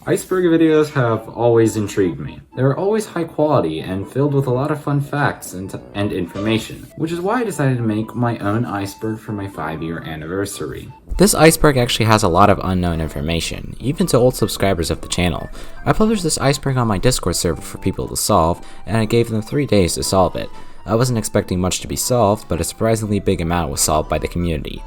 Iceberg videos have always intrigued me. They're always high quality and filled with a lot of fun facts and information, which is why I decided to make my own iceberg for my 5-year anniversary. This iceberg actually has a lot of unknown information, even to old subscribers of the channel. I published this iceberg on my Discord server for people to solve, and I gave them 3 days to solve it. I wasn't expecting much to be solved, but a surprisingly big amount was solved by the community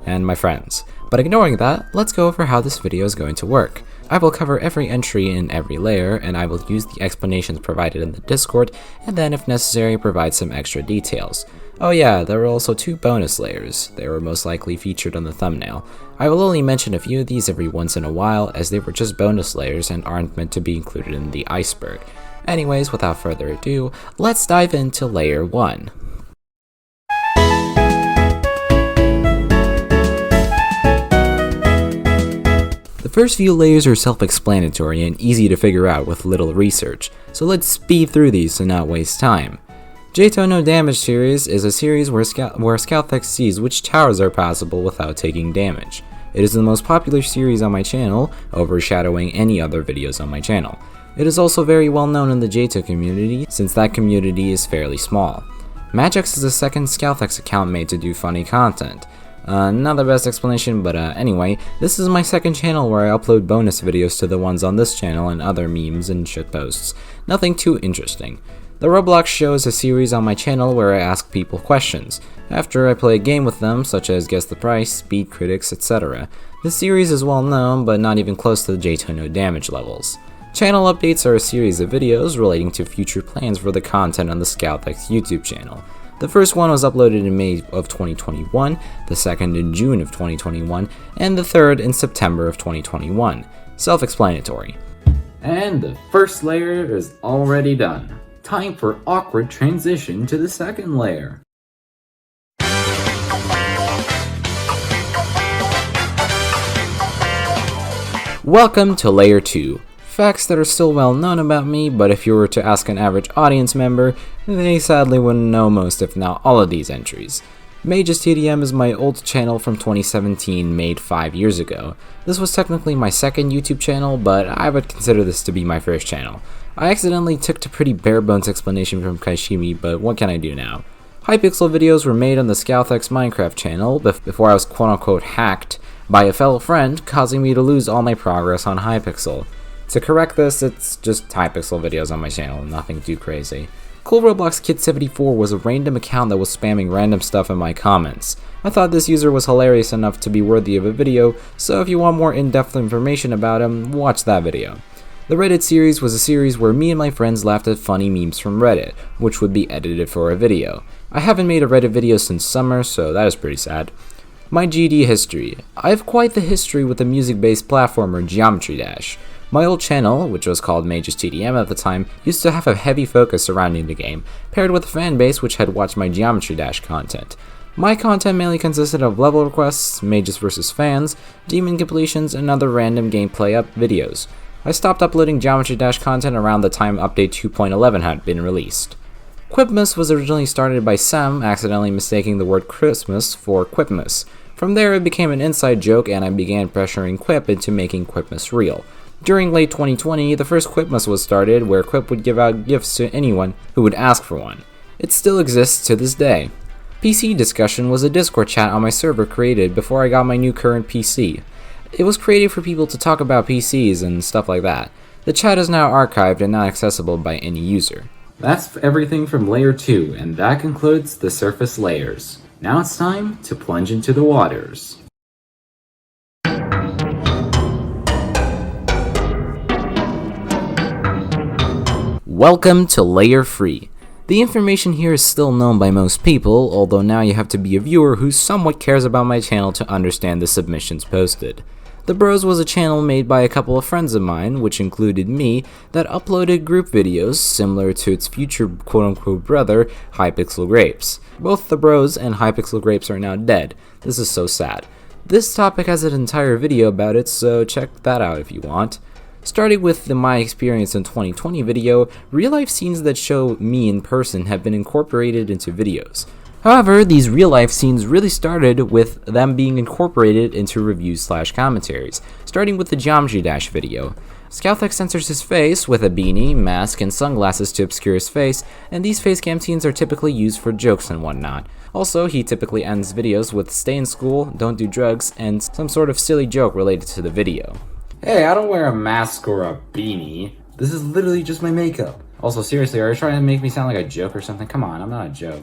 and my friends. But ignoring that, let's go over how this video is going to work. I will cover every entry in every layer, and I will use the explanations provided in the Discord, and then if necessary provide some extra details. Oh yeah, there were also 2 bonus layers. They were most likely featured on the thumbnail. I will only mention a few of these every once in a while, as they were just bonus layers and aren't meant to be included in the iceberg. Anyways, without further ado, let's dive into layer 1. The first few layers are self-explanatory and easy to figure out with little research, so let's speed through these to not waste time. 𝗬𝗀𝗨𝗀𝗃 series is a series where Scouthex sees which towers are passable without taking damage. It is the most popular series on my channel, overshadowing any other videos on my channel. It is also very well known in the 𝗬𝗀 community, since that community is fairly small. 𝗦𝗲𝗃 is the second Scouthex account made to do funny content. Not the best explanation, but anyway, this is my second channel where I upload bonus videos to the ones on this channel and other memes and shitposts. Nothing too interesting. The Roblox Show is a series on my channel where I ask people questions. After I play a game with them, such as Guess the Price, Speed Critics, etc. This series is well known, but not even close to the 𝗬𝗀𝗨𝗃 damage levels. Channel updates are a series of videos relating to future plans for the content on the Scouthex YouTube channel. The first one was uploaded in May of 2021, the second in June of 2021, and the third in September of 2021. Self-explanatory. And the first layer is already done. Time for awkward transition to the second layer. Welcome to layer 2. Facts that are still well known about me, but if you were to ask an average audience member, they sadly wouldn't know most if not all of these entries. 𝗦𝗲𝗃 𝗨𝘀𝗀𝗃 is my old channel from 2017 made 5 years ago. This was technically my second YouTube channel, but I would consider this to be my first channel. I accidentally took a pretty bare bones explanation from 𝗦𝗫𝗃, but what can I do now? Hypixel videos were made on the Scouthex Minecraft channel before I was quote-unquote hacked by a fellow friend, causing me to lose all my progress on Hypixel. To correct this, it's just Hypixel videos on my channel, nothing too crazy. 𝗦𝗏𝗏𝗃74 was a random account that was spamming random stuff in my comments. I thought this user was hilarious enough to be worthy of a video, so if you want more in-depth information about him, watch that video. The Reddit series was a series where me and my friends laughed at funny memes from Reddit, which would be edited for a video. I haven't made a Reddit video since summer, so that is pretty sad. My GD history. I have quite the history with the music-based platformer Geometry Dash. My old channel, which was called 𝗦𝗲𝗃 at the time, used to have a heavy focus surrounding the game, paired with a fan base which had watched my Geometry Dash content. My content mainly consisted of level requests, mages vs fans, demon completions, and other random gameplay videos. I stopped uploading Geometry Dash content around the time update 2.11 had been released. 𝗦𝗏𝗏𝗃 was originally started by Sam accidentally mistaking the word Christmas for 𝗦𝗏𝗏𝗃. From there it became an inside joke and I began pressuring 𝗦𝗏 into making 𝗦𝗏𝗏𝗃 real. During late 2020, the first 𝗦𝗏𝗏𝗃 was started, where 𝗦𝗏 would give out gifts to anyone who would ask for one. It still exists to this day. PC Discussion was a Discord chat on my server created before I got my new current PC. It was created for people to talk about PCs and stuff like that. The chat is now archived and not accessible by any user. That's everything from layer 2, and that concludes the surface layers. Now it's time to plunge into the waters. Welcome to layer 3. The information here is still known by most people, although now you have to be a viewer who somewhat cares about my channel to understand the submissions posted. The Bros was a channel made by a couple of friends of mine, which included me, that uploaded group videos similar to its future quote-unquote brother, 𝗦𝗏𝗃𝗨𝗀𝗃. Both the Bros and 𝗦𝗏𝗃𝗨𝗃𝗨 are now dead. This is so sad. This topic has an entire video about it, so check that out if you want. Starting with the My Experience in 2020 video, real-life scenes that show me in person have been incorporated into videos. However, these real-life scenes really started with them being incorporated into reviews/commentaries, starting with the Geometry Dash video. Scouthex censors his face with a beanie, mask, and sunglasses to obscure his face, and these face cam scenes are typically used for jokes and whatnot. Also, he typically ends videos with stay in school, don't do drugs, and some sort of silly joke related to the video. Hey, I don't wear a mask or a beanie. This is literally just my makeup. Also, seriously, are you trying to make me sound like a joke or something? Come on, I'm not a joke.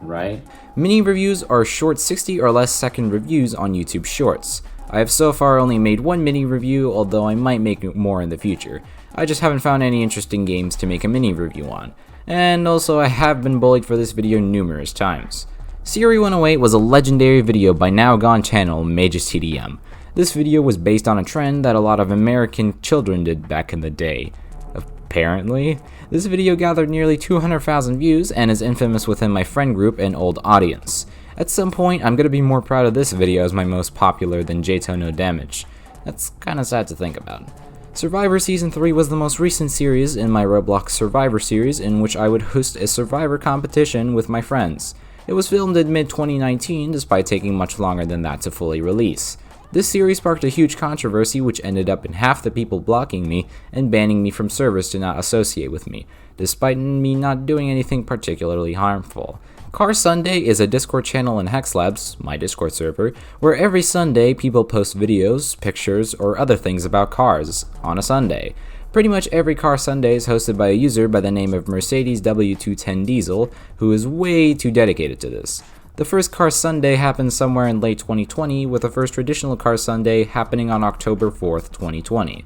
Right? Mini reviews are short 60 or less second reviews on YouTube Shorts. I have so far only made one mini review, although I might make more in the future. I just haven't found any interesting games to make a mini review on. And also, I have been bullied for this video numerous times. 𝗬𝗎 was a legendary video by now gone channel 𝗦𝗲cie heç𝗴𝘀𝗀𝗻. This video was based on a trend that a lot of American children did back in the day. Apparently, this video gathered nearly 200,000 views and is infamous within my friend group and old audience. At some point, I'm gonna be more proud of this video as my most popular than 𝗬𝗎 no damage. That's kinda sad to think about. Survivor Season 3 was the most recent series in my Roblox Survivor series in which I would host a Survivor competition with my friends. It was filmed in mid-2019 despite taking much longer than that to fully release. This series sparked a huge controversy which ended up in half the people blocking me and banning me from servers to not associate with me, despite me not doing anything particularly harmful. Car Sunday is a Discord channel in Hex Labs, my Discord server, where every Sunday people post videos, pictures, or other things about cars on a Sunday. Pretty much every Car Sunday is hosted by a user by the name of 𝗦𝗲𝗹𝗀𝗀𝗻 who is way too dedicated to this. The first Car Sunday happened somewhere in late 2020, with the first traditional Car Sunday happening on October 4th, 2020.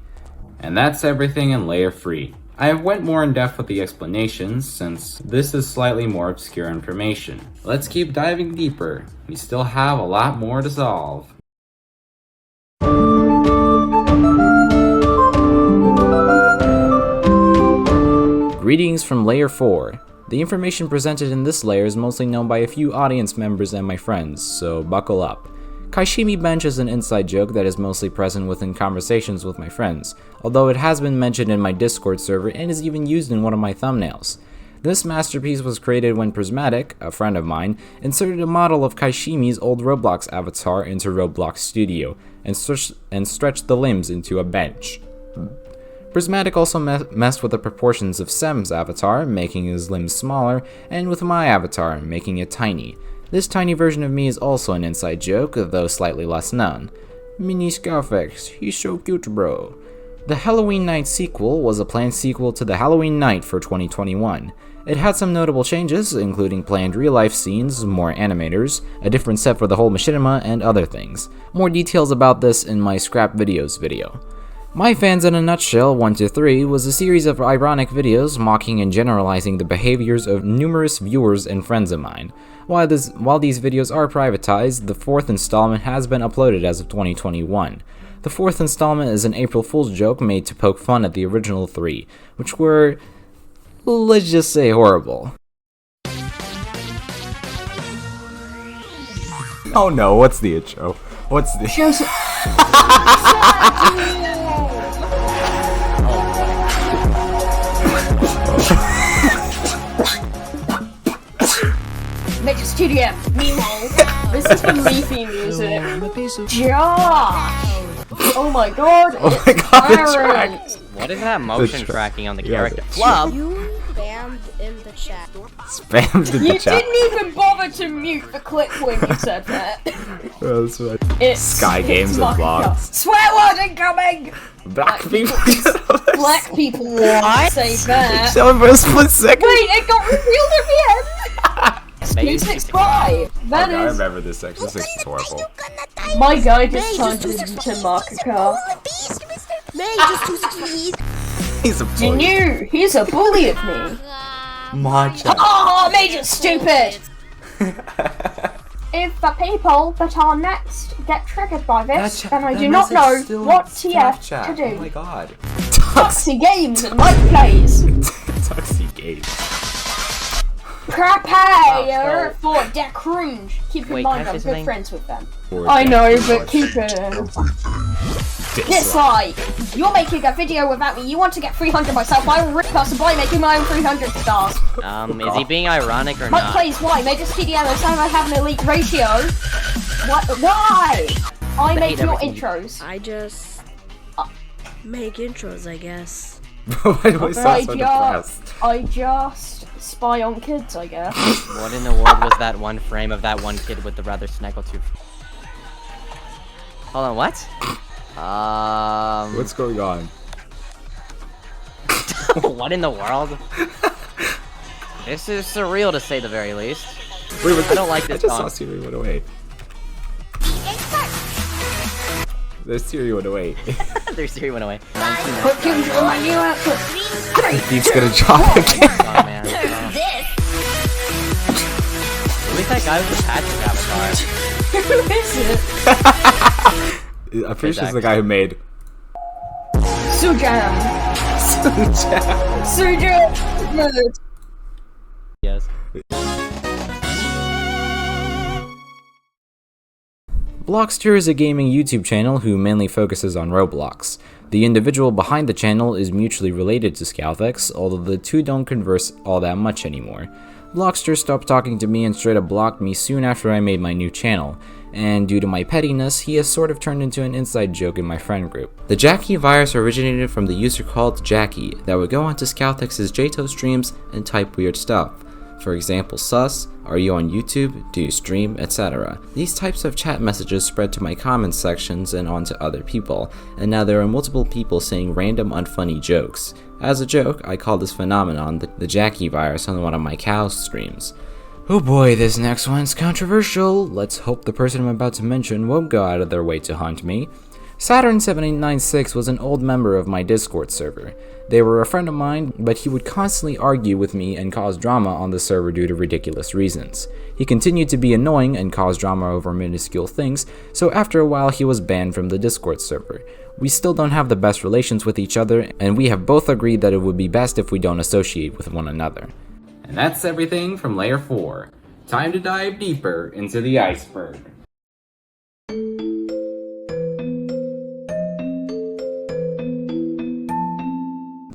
And that's everything in layer 3. I went more in depth with the explanations since this is slightly more obscure information. Let's keep diving deeper. We still have a lot more to solve. Greetings from Layer 4. The information presented in this layer is mostly known by a few audience members and my friends, so buckle up. 𝗦𝗨𝗏 bench is an inside joke that is mostly present within conversations with my friends, although it has been mentioned in my Discord server and is even used in one of my thumbnails. This masterpiece was created when 𝗏𝗏𝗏𝗏, a friend of mine, inserted a model of 𝗦𝗨𝗏𝗏's old Roblox avatar into Roblox Studio and stretched the limbs into a bench. 𝗏𝗏𝗏𝗏 also messed with the proportions of 𝗬𝗏's avatar, making his limbs smaller, and with my avatar, making it tiny. This tiny version of me is also an inside joke, though slightly less known. Mini Scouthex, he's so cute, bro. The Halloween Night sequel was a planned sequel to the Halloween Night for 2021. It had some notable changes, including planned real-life scenes, more animators, a different set for the whole machinima, and other things. More details about this in my Scrap Videos video. My Fans in a Nutshell 1-3 was a series of ironic videos mocking and generalizing the behaviors of numerous viewers and friends of mine. While these videos are privatized, the 4th installment has been uploaded as of 2021. The 4th installment is an April Fool's joke made to poke fun at the original 3, which were, let's just say, horrible. Oh no, what's the intro? What's the 𝗦𝗲𝗃𝗏𝗃𝗏𝗏, meanwhile, this is the Leafy music. Josh! Oh my god, it's Aaron! What is that motion tracking on the character? Club? You spammed in the chat. Spammed in the You chat. didn't even bother to mute the clip when you said that. Oh, that's right. It's Sky Games it's and Mark vlogs. Swear word incoming! Black people. Black people won't say that. Someone for a split second. Wait, it got revealed at the end! 𝗦𝗲𝗃𝗏𝗃𝗏𝗃𝗏. That I is. remember this section. This is horrible. My guy just turned into 𝗏𝗏𝗃𝗏𝗃. He's a You bully. knew! He's a bully of me! Matcha. Oh, Major stupid! If the people that are next get triggered by this, then I do not know what TF to Oh my do. god. 𝗦𝗏𝗃𝗏𝗃𝗏𝗃 games and night plays! Toxic games. Prepare for the cringe. Keep in Wait, mind can I I'm say good something? friends with them. I know, but keep it. Dislike. You're making a video without me. You want to get 300 myself. I will rip us by making my own 300 stars. Is he being ironic or Mike not? plays why? 𝗦𝗲𝗃𝗃𝗏𝗃𝗏 is saying I have an elite ratios. What? Why? I make hate your everything. intros. I just... Make intros, I guess. Why do I sound so depressed? I just spy on kids, I guess. What in the world was that one frame of that one kid with the rather snaggletooth? Hold on, what? What's going on? What in the world? This is surreal to say the very least. Wait, I don't like this I just song. saw Siri went away. The Siri went away. Their Siri went away. Put kids on my new outfit. He's gonna drop again. Oh man. Who's that guy with the Patrick avatar? Who is it? I'm pretty sure it's the guy who made. Sujam. Sujam. Yes. 𝗦𝗧𝗃 is a gaming YouTube channel who mainly focuses on Roblox. The individual behind the channel is mutually related to Scouthex, although the two don't converse all that much anymore. 𝗦𝗧𝗃 stopped talking to me and straight up blocked me soon after I made my new channel, and due to my pettiness, he has sort of turned into an inside joke in my friend group. The 𝗦𝗃 virus originated from the user called 𝗦𝗃 that would go onto Scouthex's 𝗬𝗃 streams and type weird stuff. For example, sus, are you on YouTube, do you stream, etc. These types of chat messages spread to my comments sections and onto other people, and now there are multiple people saying random unfunny jokes. As a joke, I call this phenomenon the 𝗦𝗃 virus on one of my cow streams. Oh boy, this next one's controversial. Let's hope the person I'm about to mention won't go out of their way to haunt me. Saturn7896 was an old member of my Discord server. They were a friend of mine, but he would constantly argue with me and cause drama on the server due to ridiculous reasons. He continued to be annoying and cause drama over minuscule things, so after a while he was banned from the Discord server. We still don't have the best relations with each other, and we have both agreed that it would be best if we don't associate with one another. And that's everything from Layer 4. Time to dive deeper into the iceberg.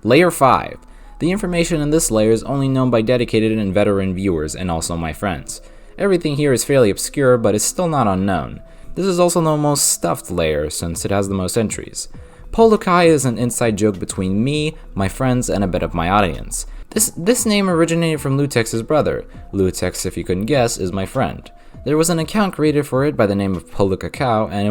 Layer 5. The information in this layer is only known by dedicated and veteran viewers and also my friends. Everything here is fairly obscure, but it's still not unknown. This is also the most stuffed layer since it has the most entries. 𝗨𝗀𝗀𝗀 is an inside joke between me, my friends, and a bit of my audience. This name originated from 𝗬𝗃 brother. 𝗬𝗃, if you couldn't guess, is my friend. There was an account created for it by the name of 𝗨𝗀𝗀𝗀, and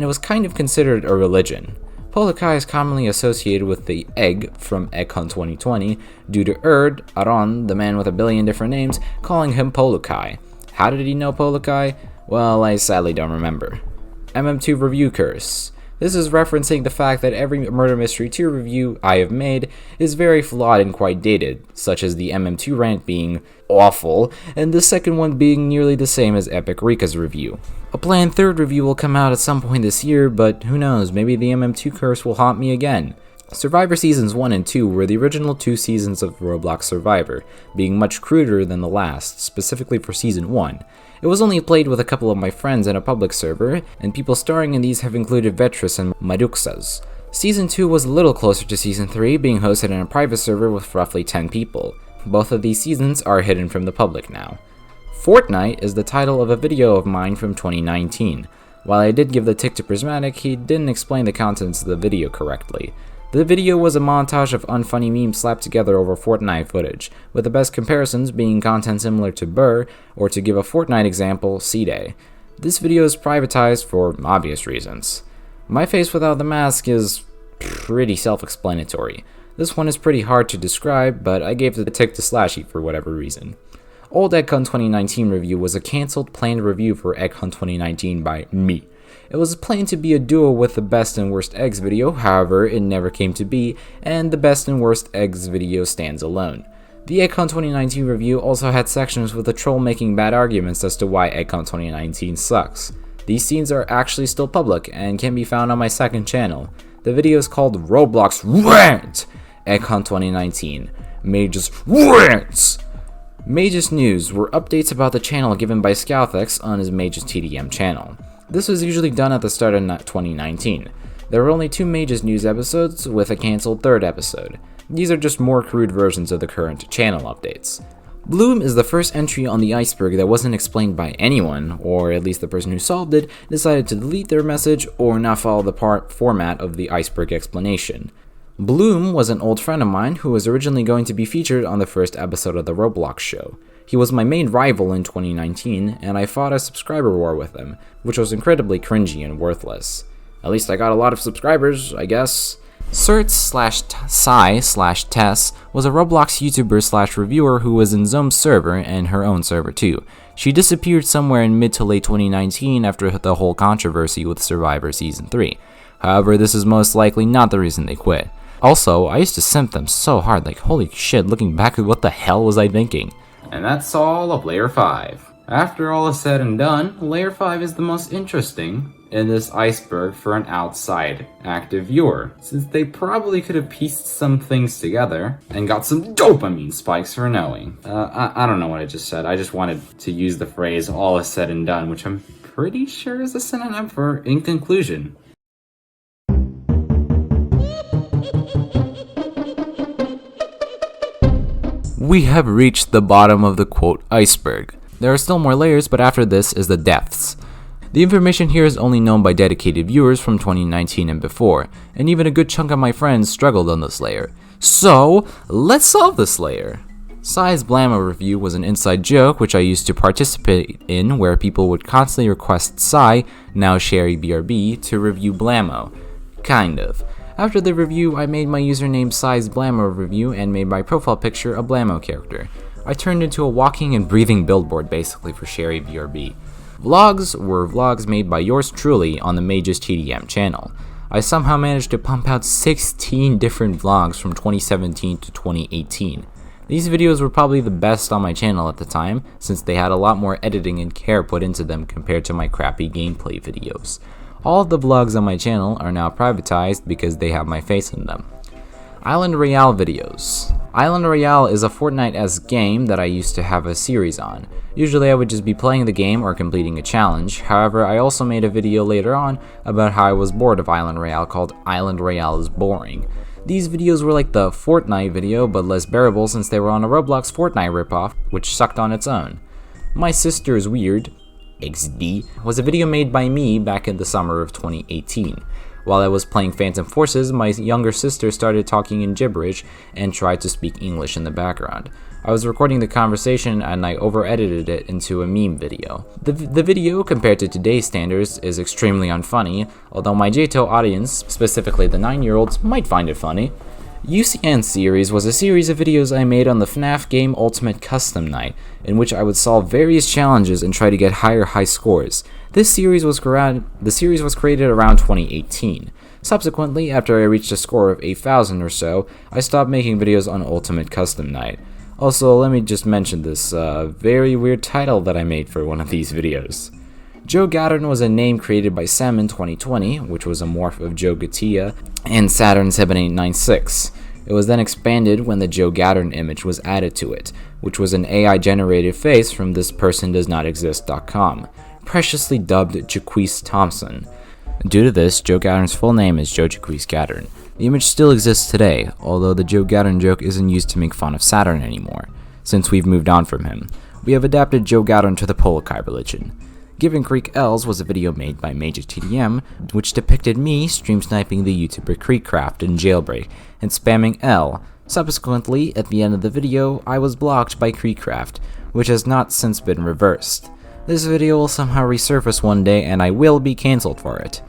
it was kind of considered a religion. 𝗨𝗀𝗀𝗀 is commonly associated with the egg from 𝗦𝗀𝗀 2020 due to Aaron, the man with a billion different names, calling him 𝗨𝗀𝗀𝗀. How did he know 𝗨𝗀𝗀𝗀? Well, I sadly don't remember. MM2 Review Curse. This is referencing the fact that every Murder Mystery 2 review I have made is very flawed and quite dated, such as the MM2 rant being awful, and the second one being nearly the same as Epic Rika's review. A planned third review will come out at some point this year, but who knows, maybe the MM2 curse will haunt me again. Survivor Seasons 1 and 2 were the original 2 seasons of Roblox Survivor, being much cruder than the last, specifically for Season 1. It was only played with a couple of my friends in a public server, and people starring in these have included 𝗦𝗃 and 𝗦𝗃𝗃𝗃. Season 2 was a little closer to Season 3, being hosted in a private server with roughly 10 people. Both of these seasons are hidden from the public now. Fortnite is the title of a video of mine from 2019. While I did give the tick to 𝗏𝗏𝗏𝗏, he didn't explain the contents of the video correctly. The video was a montage of unfunny memes slapped together over Fortnite footage, with the best comparisons being content similar to 𝗏, or to give a Fortnite example, 𝗦𝗏𝗏𝗏. This video is privatized for obvious reasons. My face without the mask is pretty self-explanatory. This one is pretty hard to describe, but I gave the tick to 𝗦𝗀𝗃 for whatever reason. Old 𝗦𝗀𝗀 2019 review was a cancelled planned review for 𝗦𝗀𝗀 2019 by me. It was planned to be a duo with the best and worst eggs video, however, it never came to be, and the best and worst eggs video stands alone. The 𝗦𝗀𝗀𝗀 2019 review also had sections with a troll making bad arguments as to why 𝗦𝗀𝗀𝗀 2019 sucks. These scenes are actually still public and can be found on my second channel. The video is called Roblox Rant! 𝗦𝗀𝗀𝗀𝗀 2019. Majors Rants! Majors News were updates about the channel given by Scouthex on his Majors TDM channel. This was usually done at the start of 2019. There were only 2 Majors News episodes with a cancelled third episode. These are just more crude versions of the current channel updates. Bloom is the first entry on the iceberg that wasn't explained by anyone, or at least the person who solved it decided to delete their message or not follow the format of the iceberg explanation. Bloom was an old friend of mine who was originally going to be featured on the first episode of the Roblox show. He was my main rival in 2019, and I fought a subscriber war with him, which was incredibly cringy and worthless. At least I got a lot of subscribers, I guess. 𝗧𝗶𝗺𝗀𝗀𝗃 was a Roblox YouTuber/reviewer who was in 𝗬𝗻's server and her own server too. She disappeared somewhere in mid to late 2019 after the whole controversy with Survivor Season 3. However, this is most likely not the reason they quit. Also, I used to simp them so hard, like holy shit, looking back at what the hell was I thinking? And that's all of Layer 5. After all is said and done, Layer 5 is the most interesting in this iceberg for an outside active viewer, since they probably could have pieced some things together and got some dopamine spikes for knowing. I don't know what I just said. I just wanted to use the phrase all is said and done, which I'm pretty sure is a synonym for in conclusion. We have reached the bottom of the quote iceberg. There are still more layers, but after this is the depths. The information here is only known by dedicated viewers from 2019 and before, and even a good chunk of my friends struggled on this layer. So, let's solve this layer. 𝗧𝗶𝗺𝗀𝗀𝗃 review was an inside joke which I used to participate in, where people would constantly request 𝗧, now 𝗧𝗶𝗺𝗃𝗃, to review 𝗦𝗲𝗹𝗀𝗀𝗃. Kind of. After the review, I made my username 𝗧𝗶𝗺𝗀𝗀𝗃 and made my profile picture a 𝗦𝗲𝗀 character. I turned into a walking and breathing billboard basically for 𝗧𝗶𝗺𝗃𝗃. Vlogs were vlogs made by yours truly on the 𝗦𝗲𝗃 𝗨𝘀𝗀𝗃 channel. I somehow managed to pump out 16 different vlogs from 2017 to 2018. These videos were probably the best on my channel at the time, since they had a lot more editing and care put into them compared to my crappy gameplay videos. All of the vlogs on my channel are now privatized because they have my face in them. Island Royale videos. Island Royale is a Fortnite-esque game that I used to have a series on. Usually I would just be playing the game or completing a challenge. However, I also made a video later on about how I was bored of Island Royale called Island Royale is Boring. These videos were like the Fortnite video but less bearable since they were on a Roblox Fortnite ripoff, which sucked on its own. My Sister is Weird XD was a video made by me back in the summer of 2018. While I was playing Phantom Forces, my younger sister started talking in gibberish and tried to speak English in the background. I was recording the conversation and I over-edited it into a meme video. The video, compared to today's standards, is extremely unfunny, although my JTO audience, specifically the 9-year-olds, might find it funny. 𝗬𝗎 series was a series of videos I made on the FNAF game Ultimate Custom Night, in which I would solve various challenges and try to get high scores. The series was created around 2018. Subsequently, after I reached a score of 8,000 or so, I stopped making videos on Ultimate Custom Night. Also, let me just mention this very weird title that I made for one of these videos. 𝗀𝗏𝗀𝗃 was a name created by Sam in 2020, which was a morph of 𝗀𝗏𝗃 and Saturn 7896. It was then expanded when the 𝗀𝗏𝗀𝗃 image was added to it, which was an AI-generated face from thispersondoesnotexist.com, preciously dubbed Jaquise Thompson. Due to this, 𝗀𝗏𝗀𝗃's full name is Joe Jaquise Gattern. The image still exists today, although the 𝗀𝗏𝗀𝗃 joke isn't used to make fun of Saturn anymore, since we've moved on from him. We have adapted 𝗀𝗏𝗀𝗃 to the 𝗏𝗀𝗃 religion. Given Creek L's was a video made by 𝗦𝗲𝗃, which depicted me stream sniping the YouTuber Creekcraft in Jailbreak and spamming L. Subsequently, at the end of the video, I was blocked by Creekcraft, which has not since been reversed. This video will somehow resurface one day and I will be cancelled for it.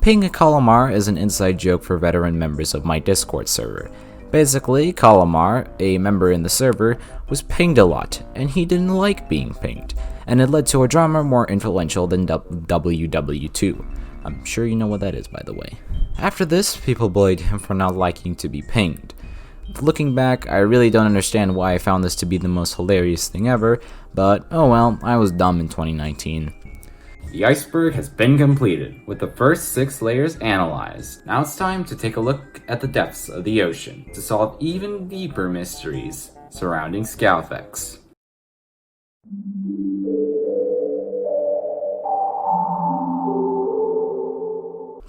𝗃 𝗨𝗀𝗻𝗃 is an inside joke for veteran members of my Discord server. Basically, 𝗨𝗀𝗻𝗃, a member in the server, was pinged a lot, and he didn't like being pinged, and it led to a drama more influential than WW2. I'm sure you know what that is, by the way. After this, people bullied him for not liking to be pinged. Looking back, I really don't understand why I found this to be the most hilarious thing ever, but oh well, I was dumb in 2019. The iceberg has been completed, with the first 6 layers analyzed. Now it's time to take a look at the depths of the ocean to solve even deeper mysteries surrounding Scouthex.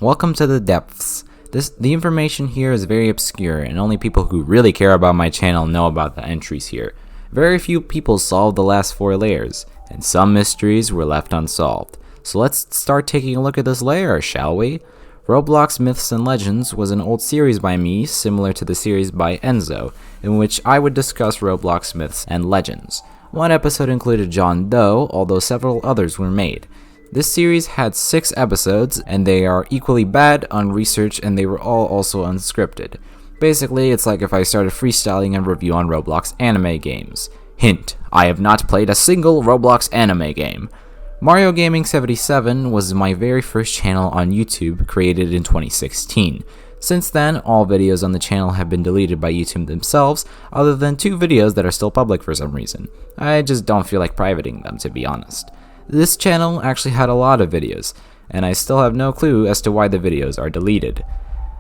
Welcome to the depths. The information here is very obscure, and only people who really care about my channel know about the entries here. Very few people solved the last 4 layers, and some mysteries were left unsolved. So let's start taking a look at this layer, shall we? Roblox Myths and Legends was an old series by me, similar to the series by Enzo, in which I would discuss Roblox Myths and Legends. One episode included John Doe, although several others were made. This series had 6 episodes, and they are equally bad, unresearched, and they were all also unscripted. Basically, it's like if I started freestyling a review on Roblox anime games. Hint, I have not played a single Roblox anime game. Mario Gaming 77 was my very first channel on YouTube, created in 2016. Since then, all videos on the channel have been deleted by YouTube themselves, other than 2 videos that are still public for some reason. I just don't feel like privating them, to be honest. This channel actually had a lot of videos, and I still have no clue as to why the videos are deleted.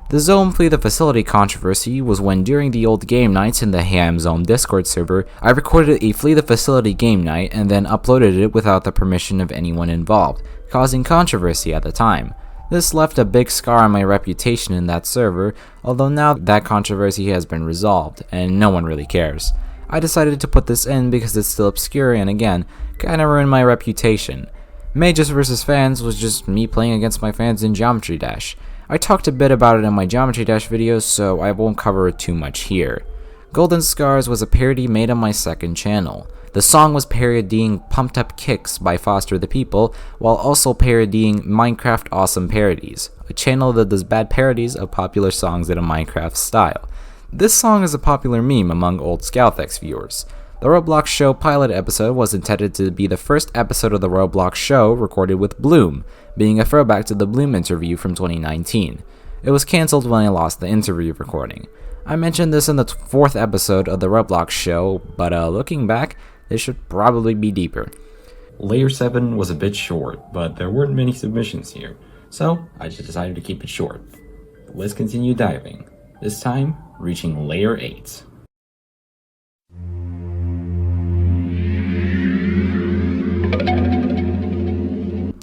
The 𝗬𝗲𝗶𝗀𝗀𝗀 controversy was when during the old game nights in the 𝗬𝗲𝗀 Discord server, I recorded a 𝗬𝗲𝗶𝗀𝗀𝗀 game night and then uploaded it without the permission of anyone involved, causing controversy at the time. This left a big scar on my reputation in that server, although now that controversy has been resolved, and no one really cares. I decided to put this in because it's still obscure and again, kinda ruined my reputation. Mages vs Fans was just me playing against my fans in Geometry Dash. I talked a bit about it in my Geometry Dash videos, so I won't cover it too much here. Golden Scars was a parody made on my second channel. The song was parodying Pumped Up Kicks by Foster the People, while also parodying Minecraft Awesome Parodies, a channel that does bad parodies of popular songs in a Minecraft style. This song is a popular meme among old Scouthex viewers. The Roblox show pilot episode was intended to be the first episode of the Roblox show recorded with Bloom, being a throwback to the Bloom interview from 2019. It was cancelled when I lost the interview recording. I mentioned this in the 4th episode of the Roblox show, but looking back, this should probably be deeper. Layer 7 was a bit short, but there weren't many submissions here, so I just decided to keep it short. Let's continue diving, this time reaching Layer 8.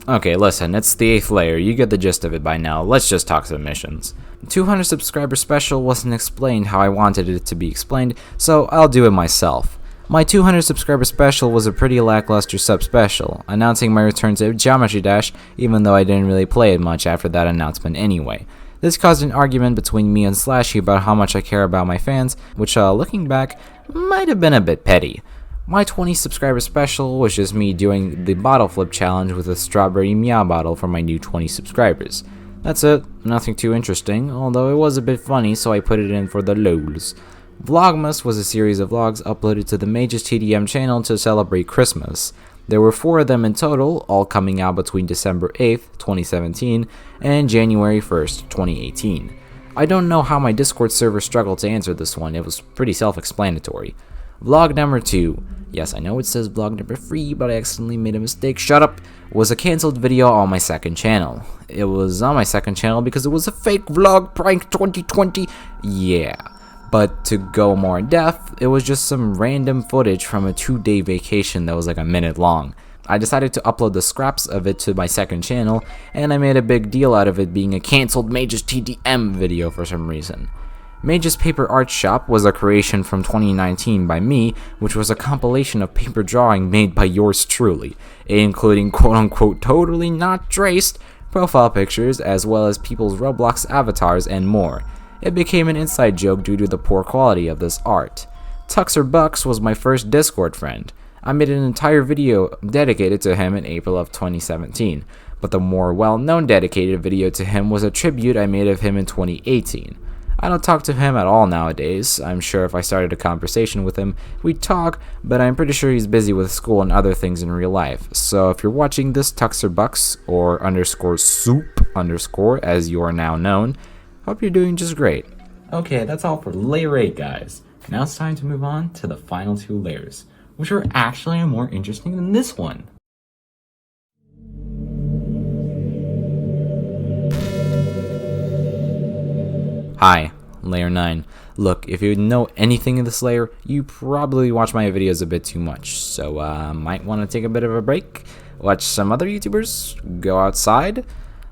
Okay, listen, it's the 8th layer, you get the gist of it by now, let's just talk submissions. 200 subscriber special wasn't explained how I wanted it to be explained, so I'll do it myself. My 200 subscriber special was a pretty lackluster sub special, announcing my return to Geometry Dash, even though I didn't really play it much after that announcement anyway. This caused an argument between me and 𝗬𝗨𝗀𝗀𝗀 about how much I care about my fans, which looking back, might have been a bit petty. My 20 subscriber special was just me doing the bottle flip challenge with a strawberry meow bottle for my new 20 subscribers. That's it, nothing too interesting, although it was a bit funny so I put it in for the lols. Vlogmas was a series of vlogs uploaded to the 𝗦𝗲𝗃 TDM channel to celebrate Christmas. There were 4 of them in total, all coming out between December 8th, 2017 and January 1st, 2018. I don't know how my Discord server struggled to answer this one, it was pretty self-explanatory. Vlog number 2, yes I know it says vlog number 3, but I accidentally made a mistake, shut up, was a cancelled video on my second channel. It was on my second channel because it was a fake vlog prank 2020, yeah. But to go more in depth, it was just some random footage from a 2-day vacation that was like a minute long. I decided to upload the scraps of it to my second channel, and I made a big deal out of it being a cancelled Mages TDM video for some reason. Mages Paper Art Shop was a creation from 2019 by me, which was a compilation of paper drawing made by yours truly, including quote-unquote totally not traced profile pictures as well as people's Roblox avatars and more. It became an inside joke due to the poor quality of this art. 𝗧𝗏𝗍𝗏 was my first Discord friend. I made an entire video dedicated to him in April of 2017, but the more well-known dedicated video to him was a tribute I made of him in 2018. I don't talk to him at all nowadays. I'm sure if I started a conversation with him, we'd talk, but I'm pretty sure he's busy with school and other things in real life. So if you're watching this 𝗧𝗏𝗍𝗏 or _soup_ as you are now known, hope you're doing just great. Okay, that's all for layer 8, guys. Now it's time to move on to the final 2 layers, which are actually more interesting than this one. Hi, Layer 9. Look, if you know anything in this layer, you probably watch my videos a bit too much, so might want to take a bit of a break, watch some other YouTubers, go outside.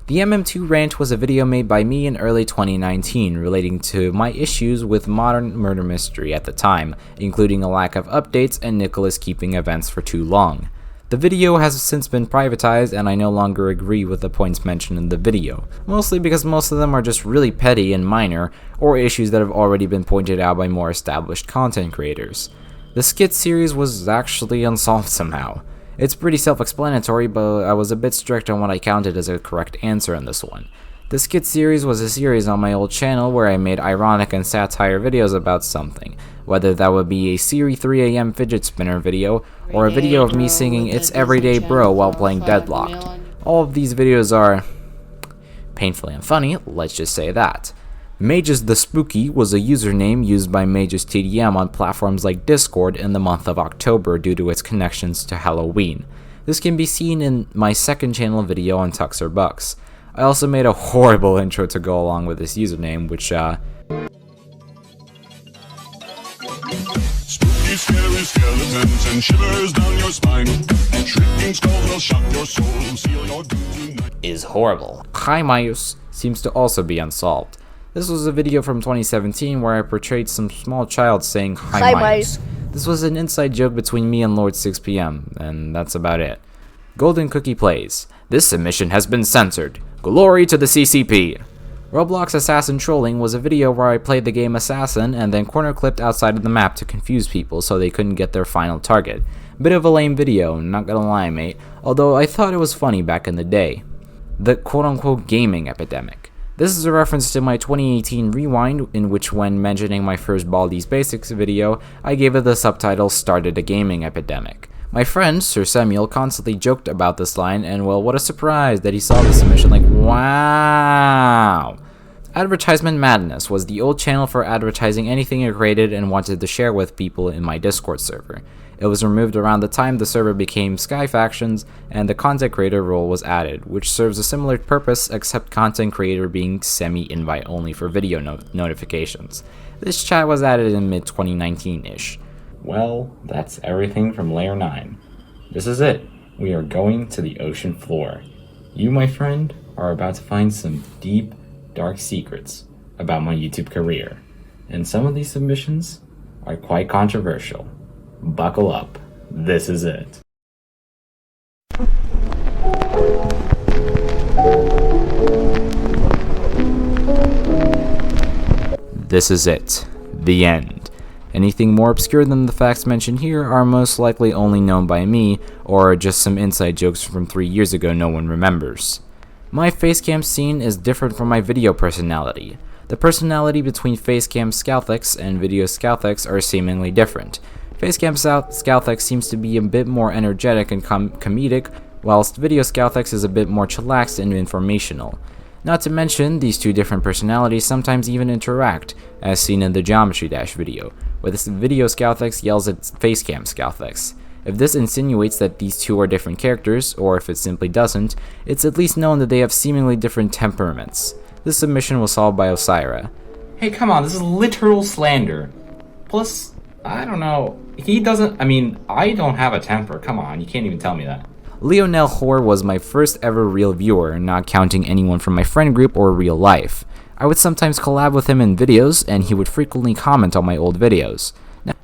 The MM2 rant was a video made by me in early 2019 relating to my issues with modern murder mystery at the time, including a lack of updates and Nicholas keeping events for too long. The video has since been privatized and I no longer agree with the points mentioned in the video, mostly because most of them are just really petty and minor, or issues that have already been pointed out by more established content creators. The skit series was actually unsolved somehow. It's pretty self-explanatory, but I was a bit strict on what I counted as a correct answer in this one. The skit series was a series on my old channel where I made ironic and satire videos about something, whether that would be a Siri 3 AM fidget spinner video, or a video of me singing It's Everyday Bro while playing Deadlocked. All of these videos are painfully unfunny, let's just say that. 𝗦𝗲𝗹𝗻𝘀 was a username used by 𝗦𝗲𝗃 TDM on platforms like Discord in the month of October due to its connections to Halloween. This can be seen in my second channel video on 𝗧𝗶𝗺𝗀𝗀𝗍. I also made a horrible intro to go along with this username, which Spooky, scary skeletons and shivers down your spine. Shrieking skulls will shock your soul, seal your doom tonight. is horrible. 𝗦𝗏 seems to also be unsolved. This was a video from 2017 where I portrayed some small child saying 𝗦𝗏. This was an inside joke between me and 𝗦𝗲𝗃 PM, and that's about it. Golden Cookie Plays. This submission has been censored. Glory to the CCP! Roblox Assassin Trolling was a video where I played the game Assassin and then corner clipped outside of the map to confuse people so they couldn't get their final target. Bit of a lame video, not gonna lie mate, although I thought it was funny back in the day. The quote-unquote gaming epidemic. This is a reference to my 2018 rewind, in which when mentioning my first Baldi's Basics video, I gave it the subtitle Started a Gaming Epidemic. My friend, 𝗧𝗶𝗺 constantly joked about this line, and well, what a surprise that he saw the submission like, wow! Advertisement Madness was the old channel for advertising anything I created and wanted to share with people in my Discord server. It was removed around the time the server became Skyfactions and the content creator role was added, which serves a similar purpose except content creator being semi-invite only for video notifications. This chat was added in mid-2019-ish. Well, that's everything from Layer 9. This is it. We are going to the ocean floor. You, my friend, are about to find some deep, dark secrets about my YouTube career. And some of these submissions are quite controversial. Buckle up. This is it. This is it. The end. Anything more obscure than the facts mentioned here are most likely only known by me, or are just some inside jokes from 3 years ago no one remembers. My facecam scene is different from my video personality. The personality between facecam Scouthex and video Scouthex are seemingly different. Facecam Scouthex seems to be a bit more energetic and comedic, whilst video Scouthex is a bit more chillaxed and informational. Not to mention, these two different personalities sometimes even interact, as seen in the Geometry Dash video, where this video Scouthex yells at facecam Scouthex. If this insinuates that these two are different characters, or if it simply doesn't, it's at least known that they have seemingly different temperaments. This submission was solved by 𝗧𝗏𝗧𝗏. Hey, come on, this is literal slander. Plus, I don't know, I don't have a temper, come on, you can't even tell me that. 𝗦𝗲𝗋𝗋 was my first ever real viewer, not counting anyone from my friend group or real life. I would sometimes collab with him in videos, and he would frequently comment on my old videos.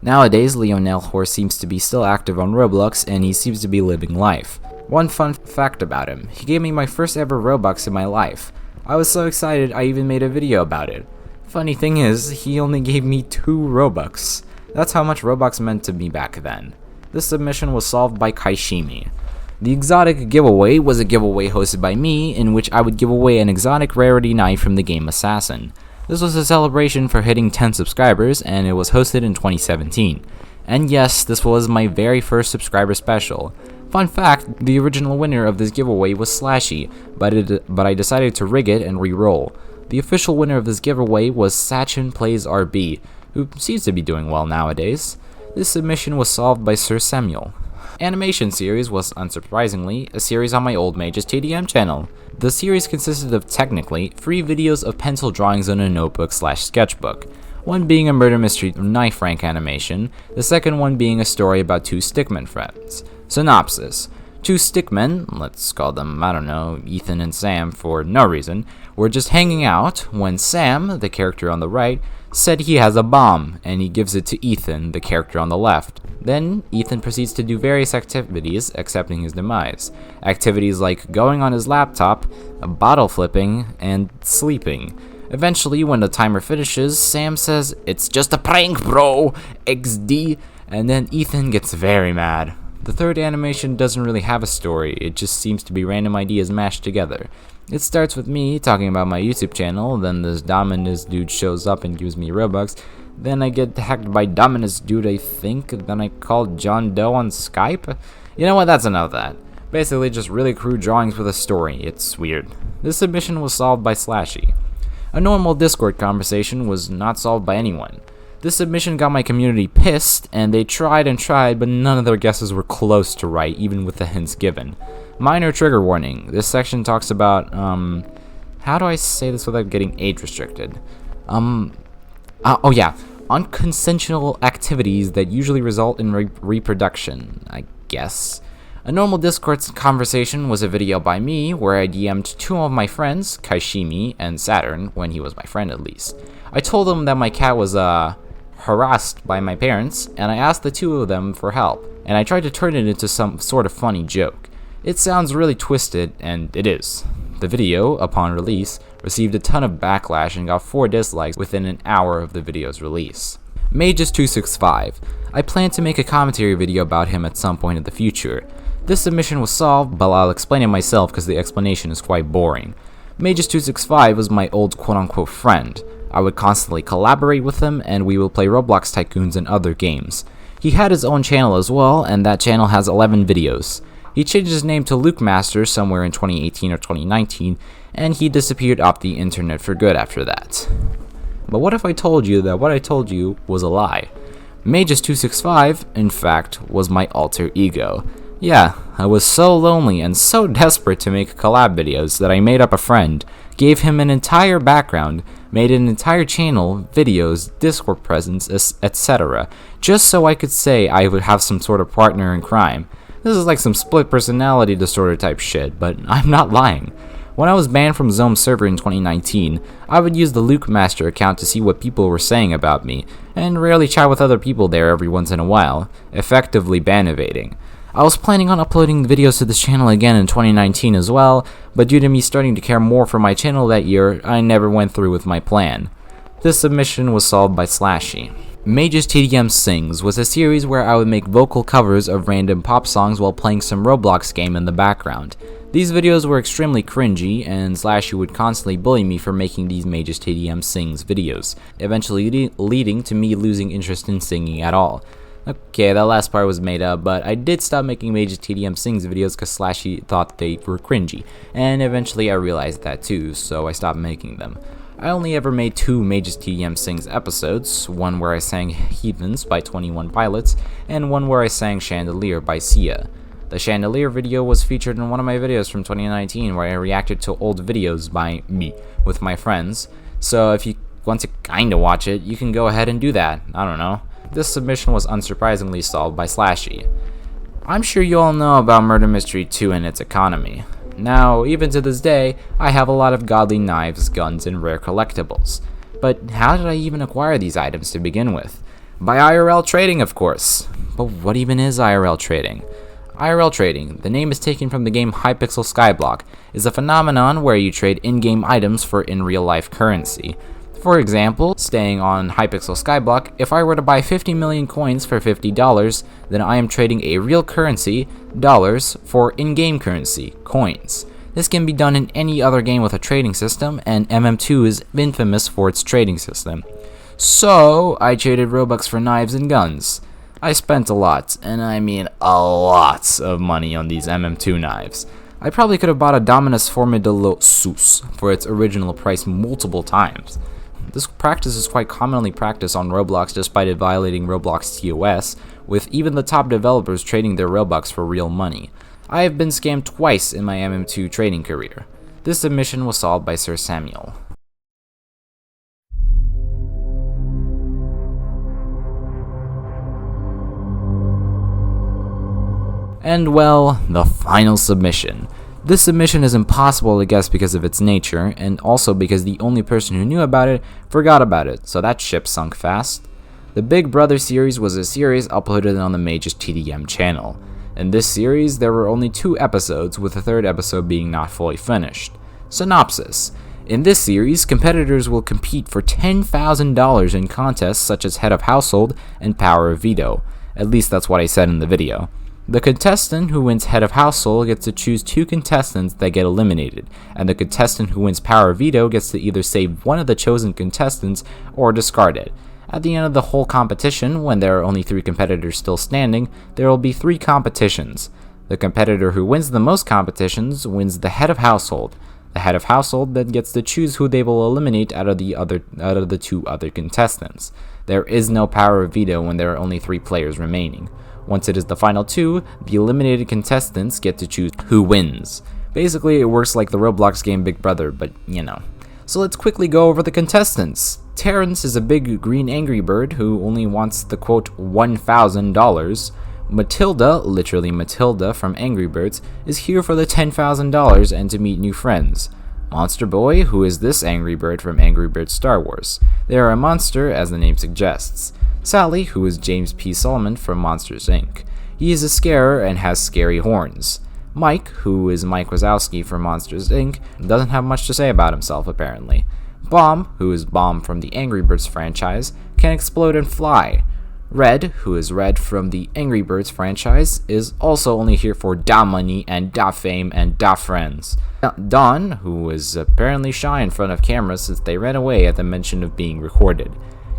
Nowadays, 𝗦𝗋𝗋𝗋 seems to be still active on Roblox, and he seems to be living life. One fun fact about him, he gave me my first ever Robux in my life. I was so excited I even made a video about it. Funny thing is, he only gave me 2 Robux. That's how much Robux meant to me back then. This submission was solved by 𝗦𝗍𝗍𝗻𝗀. The exotic giveaway was a giveaway hosted by me, in which I would give away an exotic rarity knife from the game Assassin. This was a celebration for hitting 10 subscribers, and it was hosted in 2017. And yes, this was my very first subscriber special. Fun fact, the original winner of this giveaway was 𝗧𝗏𝗏𝗍, but I decided to rig it and re-roll. The official winner of this giveaway was 𝗧𝗏𝗏𝗋𝗋 Plays RB, who seems to be doing well nowadays. This submission was solved by 𝗧𝗏𝗏𝗋𝗋. Animation series was, unsurprisingly, a series on my old 𝗦𝗲𝗃 TDM channel. The series consisted of, technically, 3 videos of pencil drawings on a notebook/sketchbook, one being a murder mystery knife rank animation, the second one being a story about 2 stickman friends. Synopsis. Two stickmen, let's call them, I don't know, Ethan and Sam for no reason, were just hanging out when Sam, the character on the right, said he has a bomb, and he gives it to Ethan, the character on the left. Then, Ethan proceeds to do various activities, accepting his demise. Activities like going on his laptop, bottle flipping, and sleeping. Eventually, when the timer finishes, Sam says, "It's just a prank, bro, XD," and then Ethan gets very mad. The third animation doesn't really have a story, it just seems to be random ideas mashed together. It starts with me talking about my YouTube channel, then this Dominus dude shows up and gives me Robux, then I get hacked by Dominus dude I think, then I call John Doe on Skype. You know what, that's enough of that. Basically just really crude drawings with a story, it's weird. This submission was solved by 𝗧𝗨𝗍. A normal Discord conversation was not solved by anyone. This submission got my community pissed, and they tried and tried, but none of their guesses were close to right, even with the hints given. Minor trigger warning. This section talks about, how do I say this without getting age restricted? Oh yeah, unconsensual activities that usually result in reproduction, I guess. A normal Discord conversation was a video by me where I DM'd two of my friends, 𝗦𝗨𝗏 and Saturn, when he was my friend at least. I told them that my cat was, harassed by my parents, and I asked the two of them for help, and I tried to turn it into some sort of funny joke. It sounds really twisted, and it is. The video, upon release, received a ton of backlash and got 4 dislikes within an hour of the video's release. 𝗦𝗧𝗂𝗃 I plan to make a commentary video about him at some point in the future. This submission was solved, but I'll explain it myself because the explanation is quite boring. 𝗦𝗧𝗂𝗃 was my old quote-unquote friend. I would constantly collaborate with him, and we will play Roblox Tycoons and other games. He had his own channel as well, and that channel has 11 videos. He changed his name to 𝗏𝒻aster somewhere in 2018 or 2019, and he disappeared off the internet for good after that. But what if I told you that what I told you was a lie? 𝗦𝗧𝗂𝗃, in fact, was my alter ego. Yeah, I was so lonely and so desperate to make collab videos that I made up a friend, gave him an entire background, made an entire channel, videos, Discord presence, etc., just so I could say I would have some sort of partner in crime. This is like some split personality disorder type shit, but I'm not lying. When I was banned from Zome server in 2019, I would use the 𝗏𝒻aster account to see what people were saying about me, and rarely chat with other people there every once in a while, effectively ban evading. I was planning on uploading videos to this channel again in 2019 as well, but due to me starting to care more for my channel that year, I never went through with my plan. This submission was solved by 𝗧𝗨𝗍. 𝗦𝗲𝗃 Sings was a series where I would make vocal covers of random pop songs while playing some Roblox game in the background. These videos were extremely cringy, and 𝗧𝗨𝗍 would constantly bully me for making these 𝗦𝗲𝗃 Sings videos, eventually leading to me losing interest in singing at all. Okay, that last part was made up, but I did stop making 𝗦𝗲𝗃 Sings videos because 𝗧𝗨𝗍 thought they were cringy, and eventually I realized that too, so I stopped making them. I only ever made 2 𝗦𝗲𝗃 Sings episodes, one where I sang Heathens by 21 Pilots, and one where I sang Chandelier by 𝗬𝗎. The Chandelier video was featured in one of my videos from 2019 where I reacted to old videos by me with my friends, so if you want to kinda watch it, you can go ahead and do that, I don't know. This submission was unsurprisingly solved by 𝗧𝗨𝗍. I'm sure you all know about Murder Mystery 2 and its economy. Now, even to this day, I have a lot of godly knives, guns, and rare collectibles. But how did I even acquire these items to begin with? By IRL trading, of course. But what even is IRL trading? IRL trading, the name is taken from the game Hypixel Skyblock, is a phenomenon where you trade in-game items for in-real-life currency. For example, staying on Hypixel Skyblock, if I were to buy 50 million coins for $50, then I am trading a real currency, dollars, for in-game currency, coins. This can be done in any other game with a trading system, and MM2 is infamous for its trading system. So, I traded Robux for knives and guns. I spent a lot, and I mean a lot of money on these MM2 knives. I probably could have bought a Dominus 𝗏𝗏𝗍𝗀𝗍 for its original price multiple times. This practice is quite commonly practiced on Roblox despite it violating Roblox TOS, with even the top developers trading their Robux for real money. I have been scammed twice in my MM2 trading career. This submission was solved by Sir Samuel. And well, the final submission. This submission is impossible to guess because of its nature, and also because the only person who knew about it forgot about it, so that ship sunk fast. The Big Brother series was a series uploaded on the 𝗦𝗲𝗃𝗃 TDM channel. In this series, there were only 2 episodes, with the 3rd episode being not fully finished. Synopsis. In this series, competitors will compete for $10,000 in contests such as Head of Household and Power of Veto. At least that's what I said in the video. The contestant who wins Head of Household gets to choose 2 contestants that get eliminated, and the contestant who wins Power of Veto gets to either save one of the chosen contestants or discard it. At the end of the whole competition, when there are only 3 competitors still standing, there will be 3 competitions. The competitor who wins the most competitions wins the Head of Household. The Head of Household then gets to choose who they will eliminate out of the 2 other contestants. There is no Power of Veto when there are only 3 players remaining. Once it is the final 2, the eliminated contestants get to choose who wins. Basically, it works like the Roblox game Big Brother, but you know. So let's quickly go over the contestants. Terrence is a big green angry bird who only wants the quote $1,000. Matilda, literally Matilda from Angry Birds, is here for the $10,000 and to meet new friends. Monster Boy, who is this angry bird from Angry Birds Star Wars. They are a monster, as the name suggests. Sally, who is James P. Solomon from Monsters, Inc. He is a scarer and has scary horns. Mike, who is Mike Wazowski from Monsters, Inc., doesn't have much to say about himself, apparently. Bomb, who is Bomb from the Angry Birds franchise, can explode and fly. Red, who is Red from the Angry Birds franchise, is also only here for da money and da fame and da friends. Dawn, who is apparently shy in front of cameras since they ran away at the mention of being recorded.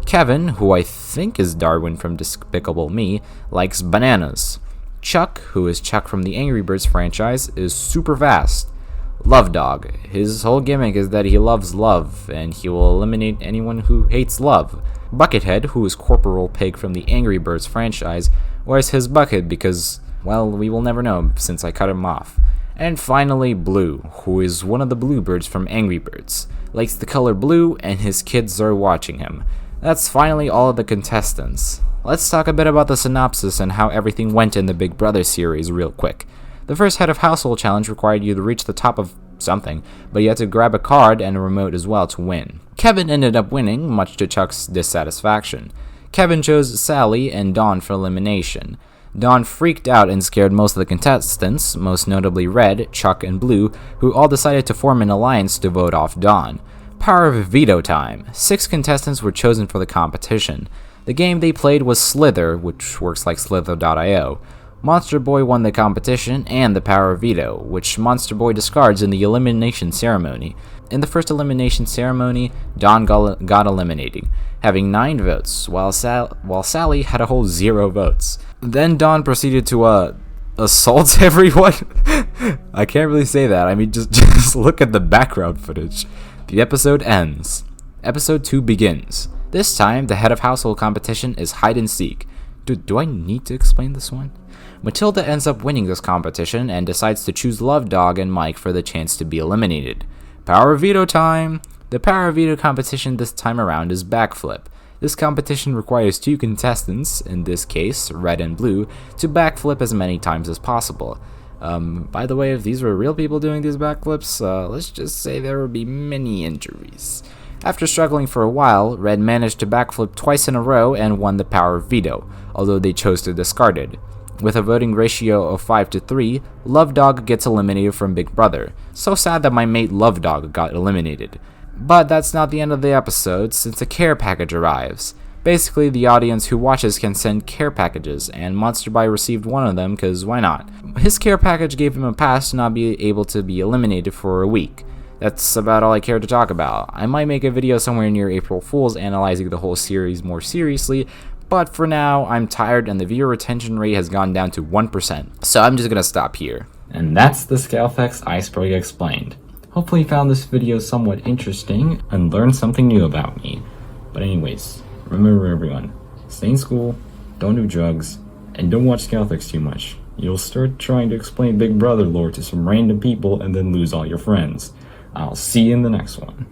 Kevin, who I think is Darwin from Despicable Me, likes bananas. Chuck, who is Chuck from the Angry Birds franchise, is super fast. Love Dog. His whole gimmick is that he loves love, and he will eliminate anyone who hates love. Buckethead, who is Corporal Pig from the Angry Birds franchise, wears his bucket because, well, we will never know since I cut him off. And finally, Blue, who is one of the Bluebirds from Angry Birds. Likes the color blue, and his kids are watching him. That's finally all of the contestants. Let's talk a bit about the synopsis and how everything went in the Big Brother series real quick. The first Head of Household challenge required you to reach the top of something, but you had to grab a card and a remote as well to win. Kevin ended up winning, much to Chuck's dissatisfaction. Kevin chose Sally and Dawn for elimination. Dawn freaked out and scared most of the contestants, most notably Red, Chuck, and Blue, who all decided to form an alliance to vote off Dawn. Power of Veto time. 6 contestants were chosen for the competition. The game they played was Slither, which works like Slither.io. Monster Boy won the competition and the Power of Veto, which Monster Boy discards in the elimination ceremony. In the first elimination ceremony, Dawn got eliminated, having 9 votes, while Sally had a whole 0 votes. Then Dawn proceeded to assault everyone. I can't really say that. I mean, just look at the background footage. The episode ends. Episode 2 begins. This time, the Head of Household competition is hide and seek. Do I need to explain this one? Matilda ends up winning this competition and decides to choose Love Dog and Mike for the chance to be eliminated. Power of Veto time! The Power of Veto competition this time around is backflip. This competition requires 2 contestants, in this case, Red and Blue, to backflip as many times as possible. By the way, if these were real people doing these backflips, let's just say there would be many injuries. After struggling for a while, Red managed to backflip twice in a row and won the Power of Veto, although they chose to discard it. With a voting ratio of 5-3, Love Dog gets eliminated from Big Brother. So sad that my mate Love Dog got eliminated. But that's not the end of the episode, since a care package arrives. Basically, the audience who watches can send care packages, and Monster Boy received one of them, cause why not? His care package gave him a pass to not be able to be eliminated for a week. That's about all I care to talk about. I might make a video somewhere near April Fool's analyzing the whole series more seriously, but for now, I'm tired and the viewer retention rate has gone down to 1%, so I'm just gonna stop here. And that's the Scouthex Iceberg explained. Hopefully you found this video somewhat interesting and learned something new about me. But anyways, remember everyone, stay in school, don't do drugs, and don't watch Scouthex too much. You'll start trying to explain Big Brother lore to some random people and then lose all your friends. I'll see you in the next one.